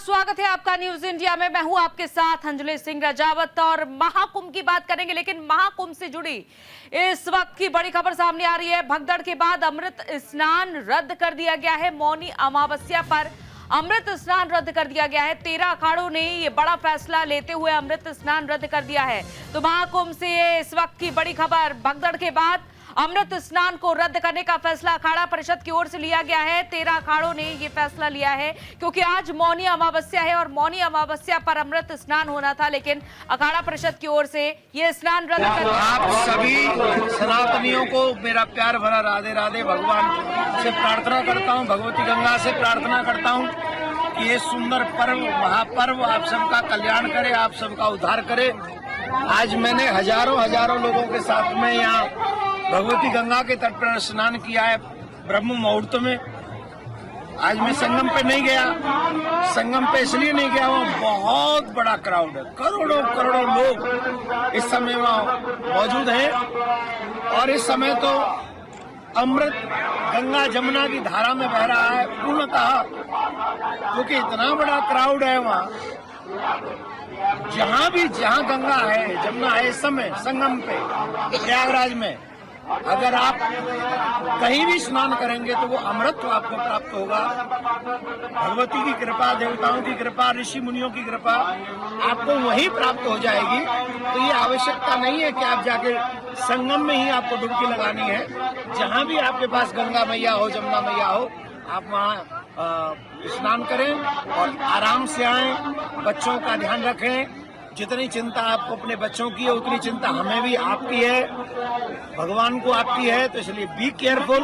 स्वागत है आपका न्यूज इंडिया में। मैं हूं आपके साथ अंजलि सिंह रजावत और महाकुंभ की बात करेंगे, लेकिन महाकुंभ से जुड़ी इस वक्त की बड़ी खबर सामने आ रही है। भगदड़ के बाद अमृत स्नान रद्द कर दिया गया है। मौनी अमावस्या पर अमृत स्नान रद्द कर दिया गया है। 13 अखाड़ों ने ये बड़ा फैसला लेते हुए अमृत स्नान रद्द कर दिया है। तो महाकुंभ से इस वक्त की बड़ी खबर, भगदड़ के बाद अमृत स्नान को रद्द करने का फैसला अखाड़ा परिषद की ओर से लिया गया है। 13 अखाड़ों ने ये फैसला लिया है क्योंकि आज मौनी अमावस्या है और मौनी अमावस्या पर अमृत स्नान होना था, लेकिन अखाड़ा परिषद की ओर से ये स्नान रद्द कर दिया। आप सभी सनातनियों को मेरा प्यार भरा राधे राधे। भगवान से प्रार्थना करता हूँ, भगवती गंगा से प्रार्थना करता हूँ कि ये सुंदर पर्व, महापर्व आप सबका कल्याण करे, आप सबका उद्धार करे। आज मैंने हजारों लोगों के साथ में यहाँ भगवती गंगा के तट पर स्नान किया है ब्रह्म मुहूर्त में। आज मैं संगम पे नहीं गया। संगम पे इसलिए नहीं गया, वहाँ बहुत बड़ा क्राउड है, करोड़ों लोग इस समय वहाँ मौजूद हैं। और इस समय तो अमृत गंगा जमुना की धारा में बह रहा है पूर्णतः, क्योंकि इतना बड़ा क्राउड है वहाँ। जहाँ गंगा है, जमुना है, इस समय संगम पे प्रयागराज में अगर आप कहीं भी स्नान करेंगे तो वो अमृत तो आपको प्राप्त होगा। भगवती की कृपा, देवताओं की कृपा, ऋषि मुनियों की कृपा आपको वहीं प्राप्त हो जाएगी। तो ये आवश्यकता नहीं है कि आप जाके संगम में ही आपको डुबकी लगानी है। जहाँ भी आपके पास गंगा मैया हो, जमुना मैया हो, आप वहाँ स्नान करें और आराम से आएं। बच्चों का ध्यान रखें। जितनी चिंता आपको अपने बच्चों की है, उतनी चिंता हमें भी आपकी है, भगवान को आपकी है। तो इसलिए बी केयरफुल।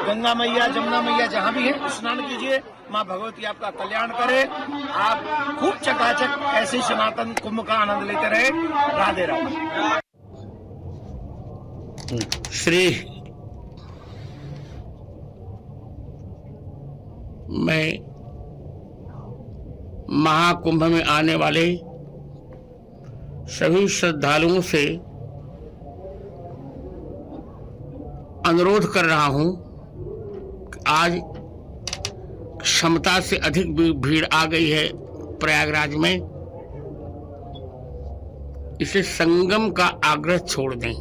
गंगा मैया, जमुना मैया जहाँ भी है स्नान कीजिए। माँ भगवती आपका कल्याण करे। आप खूब चकाचक ऐसे सनातन कुंभ का आनंद लेते रहे। राधे राधे। श्री मैं महाकुंभ में आने वाले सभी श्रद्धालुओं से अनुरोध कर रहा हूं कि आज क्षमता से अधिक भीड़ आ गई है प्रयागराज में। इसे संगम का आग्रह छोड़ दें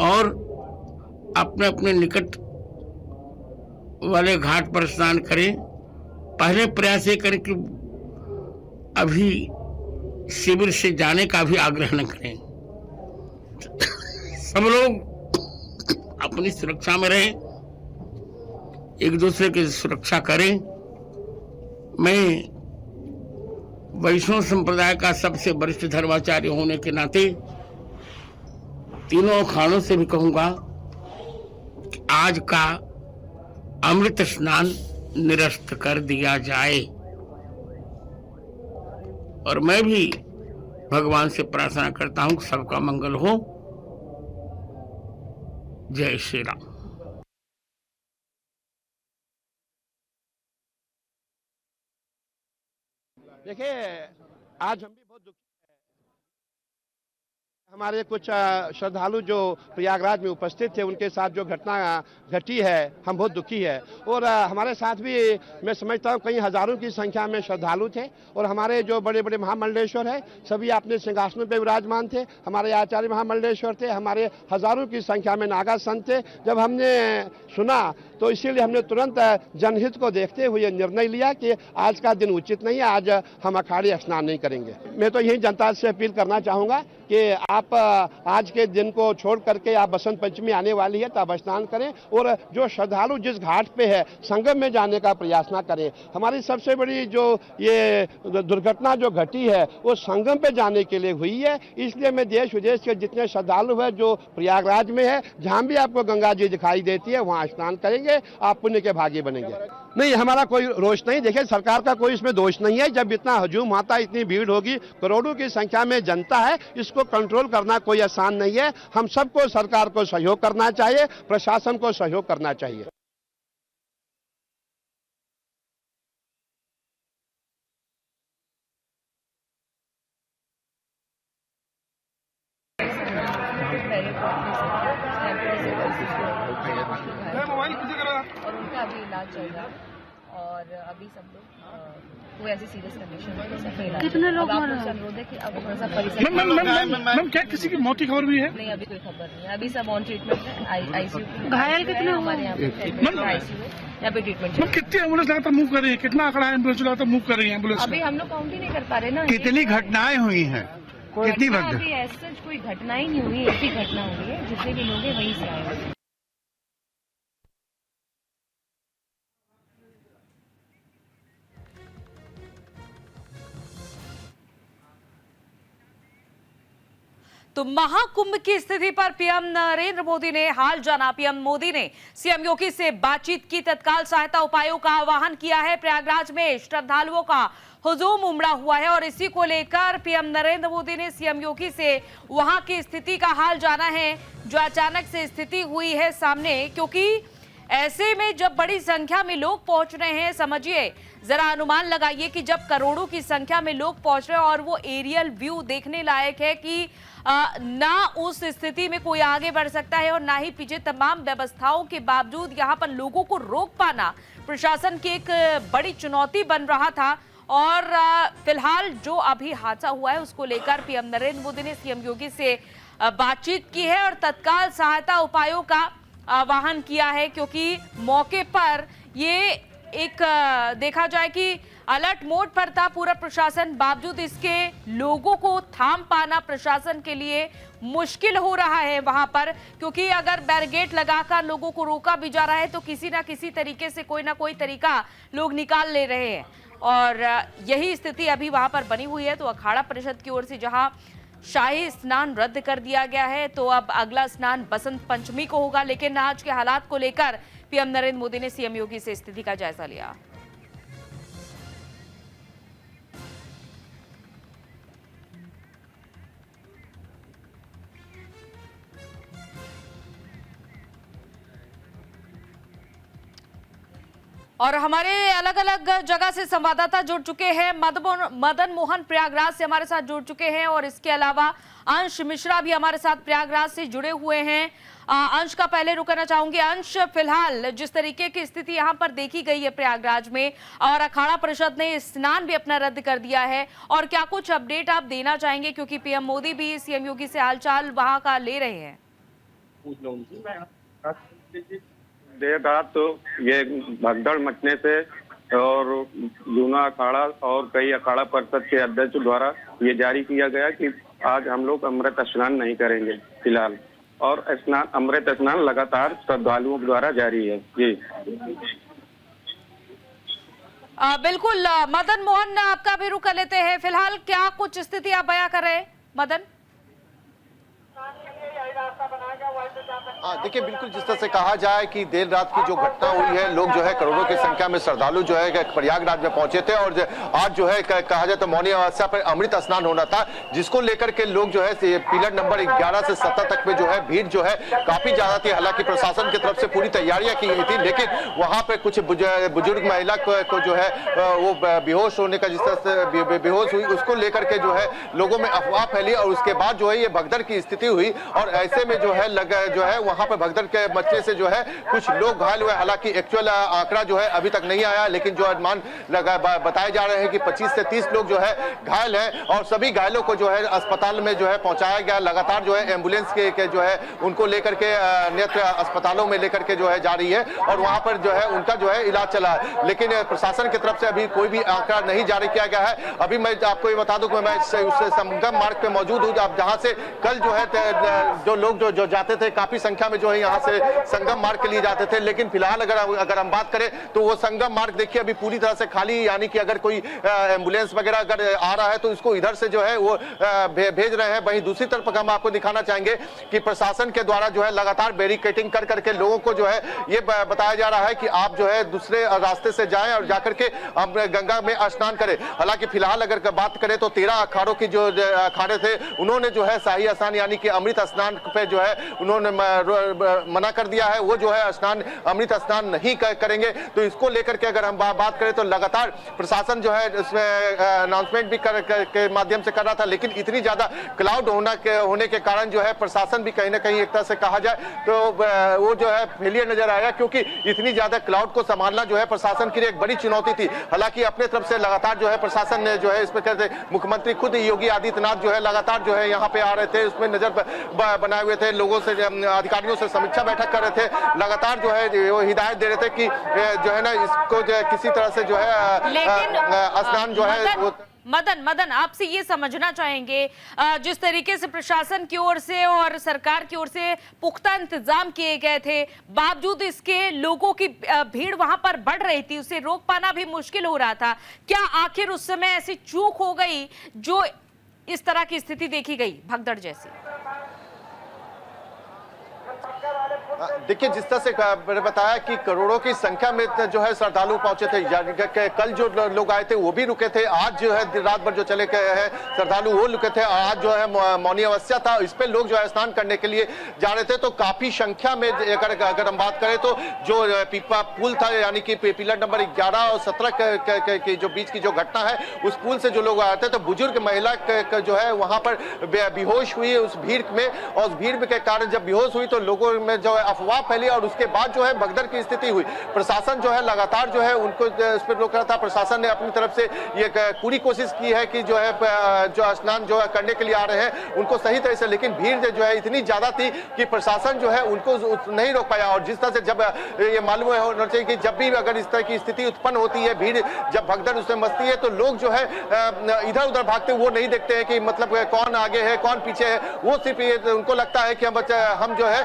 और अपने अपने निकट वाले घाट पर स्नान करें। पहले प्रयास ये करें कि अभी शिविर से जाने का भी आग्रह न करें। सब लोग अपनी सुरक्षा में रहें, एक दूसरे की सुरक्षा करें। मैं वैष्णव संप्रदाय का सबसे वरिष्ठ धर्माचार्य होने के नाते तीनों अखाड़ों से भी कहूंगा कि आज का अमृत स्नान निरस्त कर दिया जाए। और मैं भी भगवान से प्रार्थना करता हूं कि सबका मंगल हो। जय श्री राम। देखिए, आज हम भी बहुत दुखी हैं। हमारे कुछ श्रद्धालु जो प्रयागराज में उपस्थित थे, उनके साथ जो घटना घटी है, हम बहुत दुखी है। और हमारे साथ भी मैं समझता हूँ कई हजारों की संख्या में श्रद्धालु थे। और हमारे जो बड़े बड़े महामंडलेश्वर हैं, सभी अपने सिंहासनों पर विराजमान थे। हमारे आचार्य महामंडलेश्वर थे, हमारे हजारों की संख्या में नागा संत थे। जब हमने सुना तो इसीलिए हमने तुरंत जनहित को देखते हुए निर्णय लिया कि आज का दिन उचित नहीं है, आज हम अखाड़े स्नान नहीं करेंगे। मैं तो यही जनता से अपील करना चाहूँगा कि आप आज के दिन को छोड़ करके आप बसंत पंचमी आने वाली है तो आप स्नान करें। और जो श्रद्धालु जिस घाट पे है, संगम में जाने का प्रयास ना करें। हमारी सबसे बड़ी जो ये दुर्घटना जो घटी है वो संगम पे जाने के लिए हुई है। इसलिए मैं देश विदेश के जितने श्रद्धालु हैं जो प्रयागराज में है, जहाँ भी आपको गंगा जी दिखाई देती है, वहाँ स्नान करेंगे, आप पुण्य के भागी बनेंगे। नहीं, हमारा कोई रोष नहीं। देखिए, सरकार का कोई इसमें दोष नहीं है। जब इतना हजूम आता, इतनी भीड़ होगी, करोड़ों की संख्या में जनता है, इसको कंट्रोल करना कोई आसान नहीं है। हम सबको, सरकार को सहयोग करना चाहिए, प्रशासन को सहयोग करना चाहिए। और उनका अभी इलाज चल रहा है। और अभी सब लोग कोई ऐसी सीरियस कंडीशन में कितने लोग मर रहे हैं? अनुरोध है कि अब थोड़ा सा परिसर मैम क्या किसी की मौत की खबर भी है? नहीं, अभी कोई खबर नहीं है। अभी सब ऑन ट्रीटमेंट है, आईसीयू। घायल कितने हमारे यहाँ पे आईसीयू है, यहाँ पे ट्रीटमेंट। मैम कितनी एम्बुलेंस लगातार मूव कर रही है? कितना आंकड़ा एम्बुलेंस लगातार मूव कर रही है एम्बुलेंस? अभी हम लोग काउंट ही नहीं कर पा रहे ना। कितनी घटनाएं हुई हैं? कितनी घटना अभी ऐसा कोई घटना ही नहीं हुई, एक ही घटना हुई है, जितने भी लोग हैं वहीं से आए हैं। तो महाकुंभ की स्थिति पर पीएम नरेंद्र मोदी ने हाल जाना। पीएम मोदी ने सीएम योगी से बातचीत की, तत्काल सहायता उपायों का आह्वान किया है। प्रयागराज में श्रद्धालुओं का हुजूम उमड़ा हुआ है और इसी को लेकर पीएम नरेंद्र मोदी ने सीएम योगी से वहां की स्थिति का हाल जाना है, जो अचानक से स्थिति हुई है सामने। क्योंकि ऐसे में जब बड़ी संख्या में लोग पहुंच रहे हैं, समझिए जरा अनुमान लगाइए कि जब करोड़ों की संख्या में लोग पहुंच रहे हैं और वो एरियल व्यू देखने लायक है कि ना उस स्थिति में कोई आगे बढ़ सकता है और ना ही पीछे तमाम व्यवस्थाओं के बावजूद यहां पर लोगों को रोक पाना प्रशासन की एक बड़ी चुनौती बन रहा था। और फिलहाल जो अभी हादसा हुआ है उसको लेकर पीएम नरेंद्र मोदी ने सीएम योगी से बातचीत की है और तत्काल सहायता उपायों का आह्वान किया है। क्योंकि मौके पर ये एक देखा जाए कि अलर्ट मोड पर था पूरा प्रशासन, बावजूद इसके लोगों को थाम पाना प्रशासन के लिए मुश्किल हो रहा है वहां पर। क्योंकि अगर बैरिकेड लगाकर लोगों को रोका भी जा रहा है तो किसी ना किसी तरीके से कोई ना कोई तरीका लोग निकाल ले रहे हैं और यही स्थिति अभी वहां पर बनी हुई है। तो अखाड़ा परिषद की ओर से जहां शाही स्नान रद्द कर दिया गया है, तो अब अगला स्नान बसंत पंचमी को होगा। लेकिन आज के हालात को लेकर पीएम नरेंद्र मोदी ने सीएम योगी से स्थिति का जायजा लिया। और हमारे अलग अलग जगह से संवाददाता जुड़ चुके हैं। मदन मोहन प्रयागराज से हमारे साथ जुड़ चुके हैं और इसके अलावा अंश मिश्रा भी हमारे साथ प्रयागराज से जुड़े हुए हैं। अंश का पहले रुकना चाहूंगी। अंश, फिलहाल जिस तरीके की स्थिति यहां पर देखी गई है प्रयागराज में और अखाड़ा परिषद ने स्नान भी अपना रद्द कर दिया है, और क्या कुछ अपडेट आप देना चाहेंगे? क्योंकि पीएम मोदी भी सीएम योगी से हालचाल वहां का ले रहे हैं। देर रात तो ये भगदड़ मचने से और जूना अखाड़ा और कई अखाड़ा परिषद के अध्यक्ष द्वारा ये जारी किया गया कि आज हम लोग अमृत स्नान नहीं करेंगे फिलहाल, और अमृत स्नान लगातार श्रद्धालुओं द्वारा जारी है। जी बिल्कुल। मदन मोहन, आपका भी रुख कर लेते हैं। फिलहाल क्या कुछ स्थिति आप बयां कर रहे हैं मदन? देखिए, बिल्कुल जिस तरह से कहा जाए कि देर रात की जो घटना हुई है, लोग जो है करोड़ों की संख्या में श्रद्धालु जो है प्रयागराज में पहुंचे थे और आज जो है कहा जाए तो मौनी अमावस्या पर अमृत स्नान होना था, जिसको लेकर के लोग जो है पिलर नंबर 11 से 17 तक में जो है भीड़ जो है काफी ज्यादा थी। हालांकि प्रशासन की तरफ से पूरी तैयारियां की गई थी, लेकिन वहां पर कुछ बुजुर्ग महिला को जो है वो बेहोश होने का, जिस तरह से बेहोश हुई, उसको लेकर के जो है लोगों में अफवाह फैली और उसके बाद जो है ये भगदड़ की स्थिति हुई। और ऐसे में जो है वहां पर भगदड़ के मचने से जो है कुछ लोग घायल हुए। हालांकि एक्चुअल आंकड़ा जो है अभी तक नहीं आया, लेकिन जो अनुमान बताए जा रहे हैं कि 25 से 30 लोग जो है घायल हैं और सभी घायलों को जो है अस्पताल में जो है पहुंचाया गया। लगातार जो है एम्बुलेंस के जो है उनको लेकर के नेत्र अस्पतालों में लेकर के जो है जा रही है और वहां पर जो है उनका जो है इलाज चला है। लेकिन प्रशासन की तरफ से अभी कोई भी आंकड़ा नहीं जारी किया गया है। अभी मैं आपको ये बता दूं कि मैं उस संगम मार्ग पे मौजूद हूँ, आप जहां से कल जो है जो लोग जो जाते थे काफी संख्या में जो है यहाँ से संगम मार्ग के लिए जाते थे। लेकिन फिलहाल अगर हम बात करें तो वो संगम मार्ग देखिए अभी पूरी तरह से खाली, यानी कि अगर कोई एम्बुलेंस वगैरह अगर आ रहा है तो इसको इधर से जो है वो भेज रहे हैं। वहीं दूसरी तरफ हम आपको दिखाना चाहेंगे कि प्रशासन के द्वारा जो है लगातार बैरिकेडिंग कर करके लोगों को जो है ये बताया जा रहा है कि आप जो है दूसरे रास्ते से जाएं और जाकर के गंगा में स्नान करें। हालांकि फिलहाल अगर बात करें तो 13 अखाड़ों की जो अखाड़े थे उन्होंने जो है शाही स्नान यानी कि अमृत स्नान पे जो है उन्होंने उन्होंने मना कर दिया है, वो जो है स्नान, अमृत स्नान नहीं करेंगे। तो इसको लेकर के अगर हम बात करें तो लगातार प्रशासन जो है इसमें अनाउंसमेंट भी के माध्यम से कर रहा था, लेकिन इतनी ज्यादा क्लाउड होने के कारण जो है प्रशासन भी कहीं ना कहीं एक तरह से कहा जाए तो वो जो है फेलियर नजर आया, क्योंकि इतनी ज्यादा क्लाउड को संभालना जो है प्रशासन के लिए एक बड़ी चुनौती थी। हालांकि अपने तरफ से लगातार जो है प्रशासन ने जो है इसमें कहते मुख्यमंत्री खुद योगी आदित्यनाथ जो है लगातार जो है यहाँ पे आ रहे थे, उसमें नजर बनाए हुए थे, लोगों से अधिकारियों से समीक्षा बैठक कर रहे थे, लगातार जो है वो हिदायत दे रहे थे कि जो है ना इसको जो है किसी तरह से जो है स्नान जो है मदन आपसे ये समझना चाहेंगे, जिस तरीके से प्रशासन की ओर से और सरकार की ओर से पुख्ता इंतजाम किए गए थे, बावजूद इसके लोगों की भीड़ वहां पर बढ़ रही थी, उसे रोक पाना भी मुश्किल हो रहा था। क्या आखिर उस समय ऐसी चूक हो गई जो इस तरह की स्थिति देखी गई भगदड़ जैसी? देखिए, जिस तरह से मैंने बताया कि करोड़ों की संख्या में जो है श्रद्धालु पहुंचे थे, यानी कल जो लोग आए थे वो भी रुके थे, आज जो है रात भर जो चले गए हैं श्रद्धालु वो रुके थे, आज जो है मौनी अमावस्या था, इस पे लोग जो है स्नान करने के लिए जा रहे थे। तो काफी संख्या में अगर हम बात करें तो जो पीपा पुल था, यानी कि पिलर नंबर 11 और 17 के जो बीच की जो घटना है, उस पुल से जो लोग आए थे तो बुजुर्ग महिला जो है वहां पर बेहोश हुई उस भीड़ में, और उस भीड़ के कारण जब बेहोश हुई तो लोगों में जो अफवाह फैली और उसके बाद जो है भगदड़ की स्थिति हुई। प्रशासन जो है लगातार जो है उनको इस पर रोक रहा था। प्रशासन ने अपनी तरफ से ये पूरी कोशिश की है कि जो है जो स्नान जो है करने के लिए आ रहे हैं उनको सही तरह से, लेकिन भीड़ जो है इतनी ज्यादा थी कि प्रशासन जो है उनको नहीं रोक पाया। और जिस तरह से जब ये मालूम होना चाहिए कि जब भी अगर इस तरह की स्थिति उत्पन्न होती है, भीड़ जब भगदड़ उसमें मचती है तो लोग जो है इधर उधर भागते, वो नहीं देखते हैं कि मतलब कौन आगे है कौन पीछे है, वो सिर्फ उनको लगता है कि हम जो है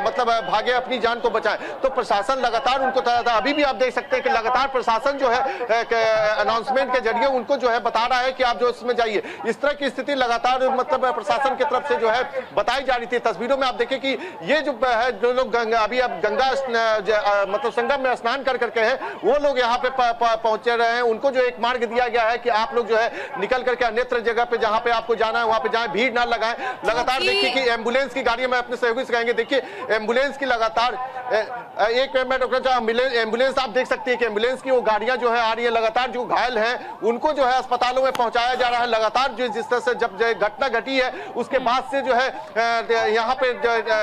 मतलब भागे अपनी जान को बचाएं। तो प्रशासन लगातार उनको था, अभी भी आप देख सकते हैं कि लगातार प्रशासन जो है अनाउंसमेंट के जरिए उनको जो है बता रहा है कि आप जो इसमें जाइए। इस तरह की स्थिति लगातार मतलब प्रशासन की तरफ से जो है बताई जा रही थी। तस्वीरों में आप देखिए कि ये जो है जो लोग अभी अब गंगा मतलब संगम में स्नान कर करके हैं, वो लोग यहाँ पे पहुंचे रहे हैं। उनको जो एक मार्ग दिया गया है कि आप लोग जो है निकल करके अन्यत्र जगह पे जहाँ पे आपको जाना है वहां पे जाएं, भीड़ ना लगाएं। लगातार देखिए कि एम्बुलेंस की गाड़ी में अपने सहयोगी से कहेंगे, देखिए एम्बुलेंस की लगातार एक मिनट एम्बुलेंस आप देख सकते हैं कि एम्बुलेंस की वो गाड़ियां जो है आ रही है, लगातार जो घायल हैं उनको जो है अस्पतालों में पहुंचाया जा रहा है। लगातार जो जिस तरह से जब घटना घटी है उसके बाद से जो है यहाँ पे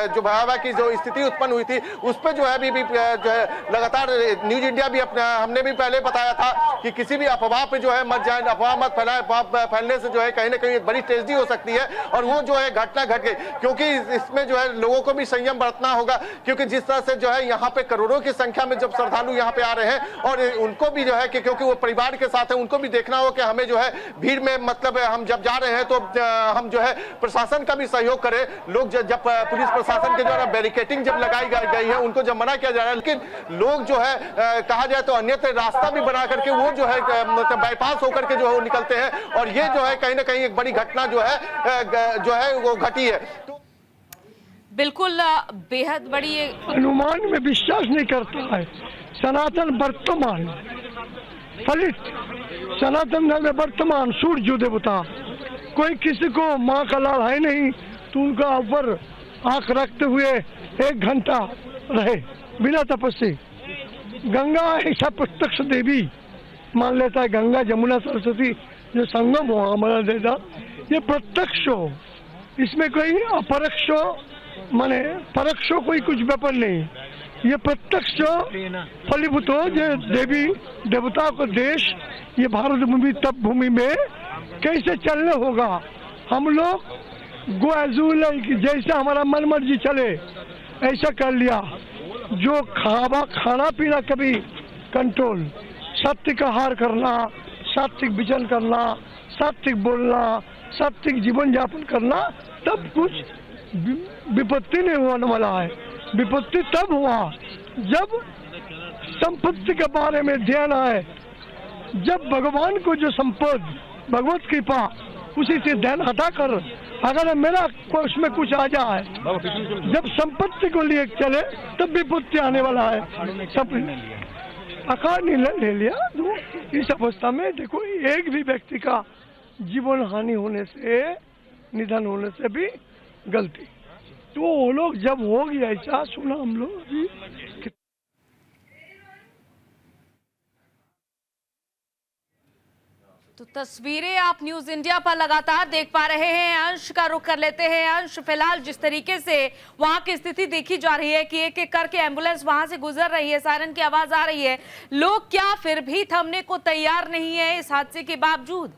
जो भयावह की जो स्थिति उत्पन्न हुई थी उस पर जो है अभी भी जो है लगातार न्यूज इंडिया भी हमने भी पहले बताया था कि किसी भी अफवाह पे जो है मत जाए, अफवाह मत फैलाएं, अफवाह फैलने से जो है कहीं ना कहीं एक बड़ी ट्रेजेडी हो सकती है। और वो जो है घटना घट गई, क्योंकि इसमें जो है लोगों को भी संयम बरतना होगा, क्योंकि जिस तरह से जो है यहाँ पे करोड़ों की संख्या में जब श्रद्धालु यहाँ पे आ रहे हैं और उनको भी जो है कि क्योंकि वो परिवार के साथ है, उनको भी देखना हो कि हमें जो है भीड़ में मतलब हम जब जा रहे हैं तो हम जो है प्रशासन का भी सहयोग करें। लोग जब पुलिस प्रशासन के द्वारा बैरिकेटिंग जब लगाई गई है उनको जब मना किया जा रहा है, लेकिन लोग जो है कहा जाए तो अन्यत्र रास्ता भी बना करके वो जो है मतलब बाईपास होकर के जो है वो निकलते हैं, और ये जो है कहीं ना कहीं एक बड़ी घटना जो है वो घटी है। बिल्कुल बेहद बड़ी अनुमान में विश्वास नहीं करता है। सनातन वर्तमान फलित, सनातन धर्म वर्तमान सूर्य देवता, कोई किसी को माँ का लाल है नहीं तो उनका ऊपर आंख रखते हुए 1 घंटा रहे बिना तपस्या। गंगा ऐसा प्रत्यक्ष देवी मान लेता है, गंगा जमुना सरस्वती जो संगम हो हमारा देता, ये प्रत्यक्ष हो, इसमें कोई अपरोक्ष माने परोक्ष कोई कुछ व्यापार नहीं, ये प्रत्यक्ष फलीभूत हो। जो देवी देवता को देश ये भारत भूमि तप भूमि में कैसे चलने होगा। हम लोग गोएजूल जैसा हमारा मन मर्जी चले ऐसा कर लिया। जो खाना पीना कभी कंट्रोल, सात्विक आहार करना, सात्विक विचन करना, सात्विक बोलना, सात्विक जीवन यापन करना, तब कुछ विपत्ति नहीं होने वाला है। विपत्ति तब हुआ जब संपत्ति के बारे में ध्यान आए, जब भगवान को जो संपद भगवत कृपा उसी से ध्यान हटाकर अगर मेरा उसमें कुछ आ जाए, जब संपत्ति को लिए चले तब विपत्ति आने वाला है। सब आकार निर्णय ले लिया। तो इस अवस्था में देखो एक भी व्यक्ति का जीवन हानि होने से, निधन होने से भी गलती तो वो लोग जब हो गया ऐसा सुना हम लोग अभी तो तस्वीरें आप न्यूज इंडिया पर लगातार देख पा रहे हैं। अंश का रुख कर लेते हैं। अंश, फिलहाल जिस तरीके से वहां की स्थिति देखी जा रही है कि एक एक करके एम्बुलेंस वहां से गुजर रही है, सायरन की आवाज आ रही है, लोग क्या फिर भी थमने को तैयार नहीं है इस हादसे के बावजूद?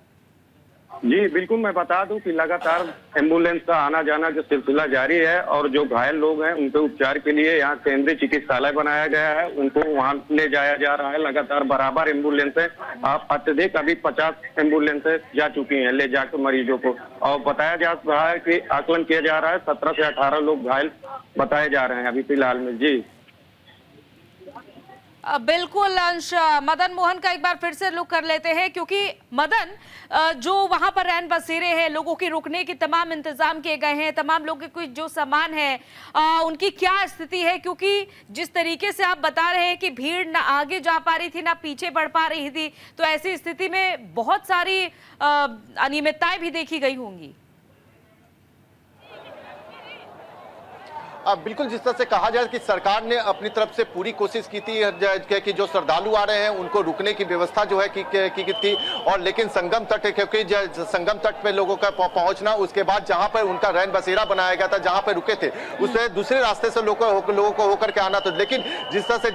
जी बिल्कुल, मैं बता दूं कि लगातार एम्बुलेंस का आना जाना जो सिलसिला जारी है और जो घायल लोग हैं उनके उपचार के लिए यहाँ केंद्रीय चिकित्सालय बनाया गया है, उनको वहाँ ले जाया जा रहा है। लगातार बराबर एम्बुलेंस है, आप अत्यधिक अभी 50 एम्बुलेंसें जा चुकी हैं ले जाकर मरीजों को, और बताया जा रहा है कि आकलन किया जा रहा है 17 से 18 लोग घायल बताए जा रहे हैं अभी फिलहाल में। जी बिल्कुल अंश, मदन मोहन का एक बार फिर से लुक कर लेते हैं, क्योंकि मदन जो वहां पर रैन बसेरे हैं, लोगों की रुकने की तमाम इंतजाम किए गए हैं, तमाम लोगों के जो सामान है उनकी क्या स्थिति है? क्योंकि जिस तरीके से आप बता रहे हैं कि भीड़ ना आगे जा पा रही थी ना पीछे बढ़ पा रही थी, तो ऐसी स्थिति में बहुत सारी अनियमितताएं भी देखी गई होंगी। बिल्कुल, जिस तरह से कहा जाए कि सरकार ने अपनी तरफ से पूरी कोशिश की थी कि जो श्रद्धालु आ रहे हैं उनको रुकने की व्यवस्था जो है की थी, और लेकिन संगम तट, क्योंकि संगम तट पे लोगों का पहुंचना, उसके बाद जहां पर उनका रैन बसेरा बनाया गया था जहां पर रुके थे, उससे दूसरे रास्ते से लोगों को होकर के आना था। लेकिन जिस तरह से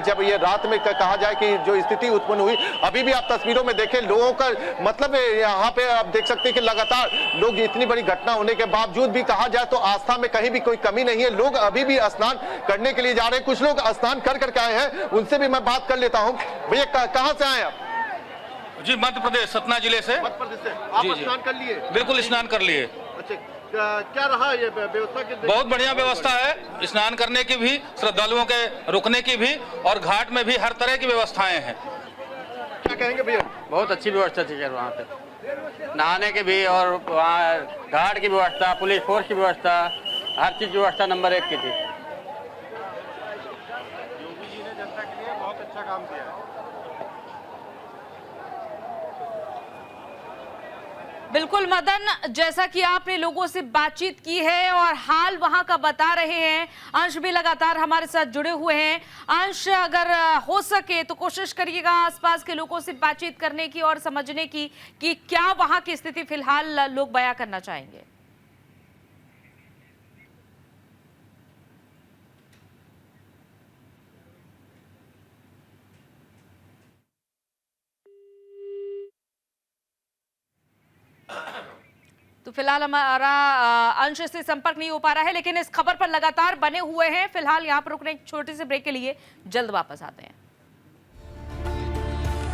जब ये रात में कहा जाए कि जो स्थिति उत्पन्न हुई, अभी भी आप तस्वीरों में देखें लोगों का मतलब यहाँ पे आप देख सकते हैं कि लगातार लोग, इतनी बड़ी घटना होने के बावजूद भी कहा जाए तो आस्था में कहीं भी कोई कमी नहीं है। लोग अभी भी स्नान करने के लिए जा रहे हैं, कुछ लोग स्नान कर आए हैं, उनसे भी मैं बात कर लेता हूं। भैया कहां से आए आप? जी मध्य प्रदेश, सतना जिले से। मध्य प्रदेश से आप स्नान कर लिए? बिल्कुल स्नान कर लिए। अच्छा, क्या रहा ये व्यवस्था? बहुत बढ़िया व्यवस्था है, स्नान करने की भी, श्रद्धालुओं के रुकने की भी, और घाट में भी हर तरह की व्यवस्थाएं हैं। क्या कहेंगे भैया? बहुत अच्छी व्यवस्था थी वहाँ पे, नहाने की भी और वहाँ घाट की व्यवस्था, पुलिस फोर्स की व्यवस्था, हर चीज व्यवस्था नंबर 1 की थी। योगी जी ने जनता के लिए बहुत अच्छा काम किया है। बिल्कुल मदन, जैसा कि आपने लोगों से बातचीत की है और हाल वहां का बता रहे हैं, अंश भी लगातार हमारे साथ जुड़े हुए हैं। अंश, अगर हो सके तो कोशिश करिएगा आसपास के लोगों से बातचीत करने की और समझने की कि क्या वहां की स्थिति फिलहाल लोग बयां करना चाहेंगे। तो फिलहाल हमारा अंश से संपर्क नहीं हो पा रहा है, लेकिन इस खबर पर लगातार बने हुए हैं। फिलहाल यहाँ पर रुकने एक छोटे से ब्रेक के लिए जल्द वापस आते हैं।